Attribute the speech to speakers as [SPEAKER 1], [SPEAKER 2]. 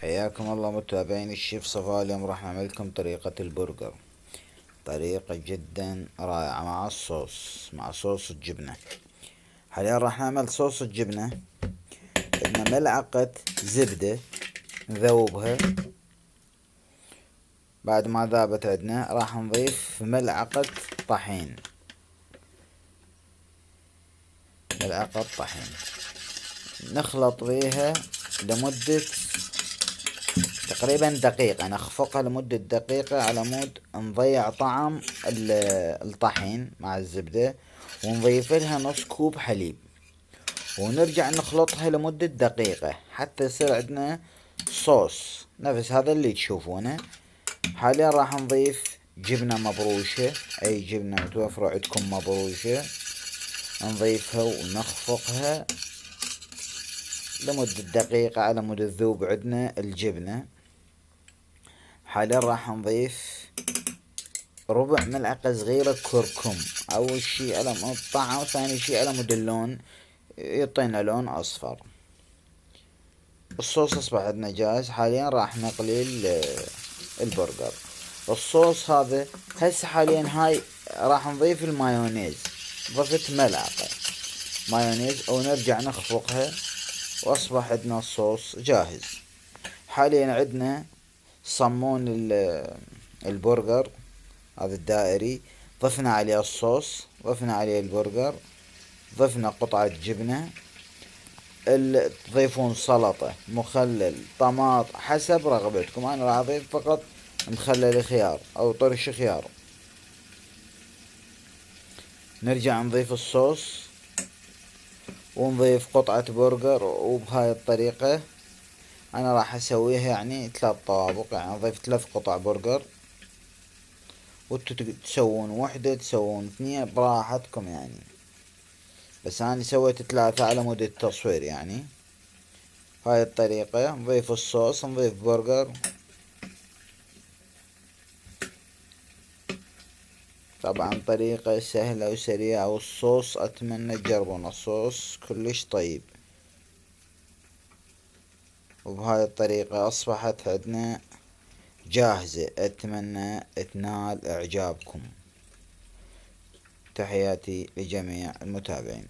[SPEAKER 1] حياكم الله متابعين الشيف صفاء. اليوم راح نعمل لكم طريقة البرجر، طريقة جدا رائعة مع الصوص، مع صوص الجبنة. حاليا راح نعمل صوص الجبنة. بدنا ملعقة زبدة نذوبها. بعد ما ذابت عندنا راح نضيف ملعقة طحين، ملعقة طحين نخلط بيها لمدة تقريبا دقيقة، نخفقها لمدة دقيقة على مود نضيع طعم الطحين مع الزبدة، ونضيف لها نص كوب حليب، ونرجع نخلطها لمدة دقيقة حتى يصير عندنا صوص نفس هذا اللي تشوفونه. حاليا راح نضيف جبنة مبروشة، اي جبنة متوفرة عندكم مبروشة نضيفها ونخفقها لمدة دقيقة على مود تذوب عندنا الجبنة. حاليا راح نضيف ربع ملعقة صغيرة كركم، اول شي على مود الطعم، وثاني شي على مود اللون يعطينا لون اصفر. الصوص اصبح عندنا جاهز. حاليا راح نقلي البرجر. الصوص هذا هسه حاليا هاي راح نضيف المايونيز، ضفت ملعقة مايونيز ونرجع نخفقها، واصبح عندنا الصوص جاهز. حاليا عندنا صمون البرجر هذا الدائري، ضفنا عليه الصوص، ضفنا عليه البرجر، ضفنا قطعة جبنة، تضيفون سلطة، مخلل، طماط حسب رغبتكم. انا راح اضيف فقط مخلل خيار او طرش خيار. نرجع نضيف الصوص ونضيف قطعة برجر، وبهاي الطريقة انا راح اسويها يعني 3 طوابق، يعني اضيف 3 قطع برجر، وانتو تسوون وحدة تسوون 2 براحتكم يعني، بس انا سويت 3 على مود التصوير يعني. هاي الطريقة نضيف الصوص، نضيف برجر. طبعا طريقة سهلة وسريعة، والصوص اتمنى تجربون، الصوص كلش طيب. وبهاي الطريقة اصبحت عندنا جاهزة، اتمنى تنال اعجابكم. تحياتي لجميع المتابعين.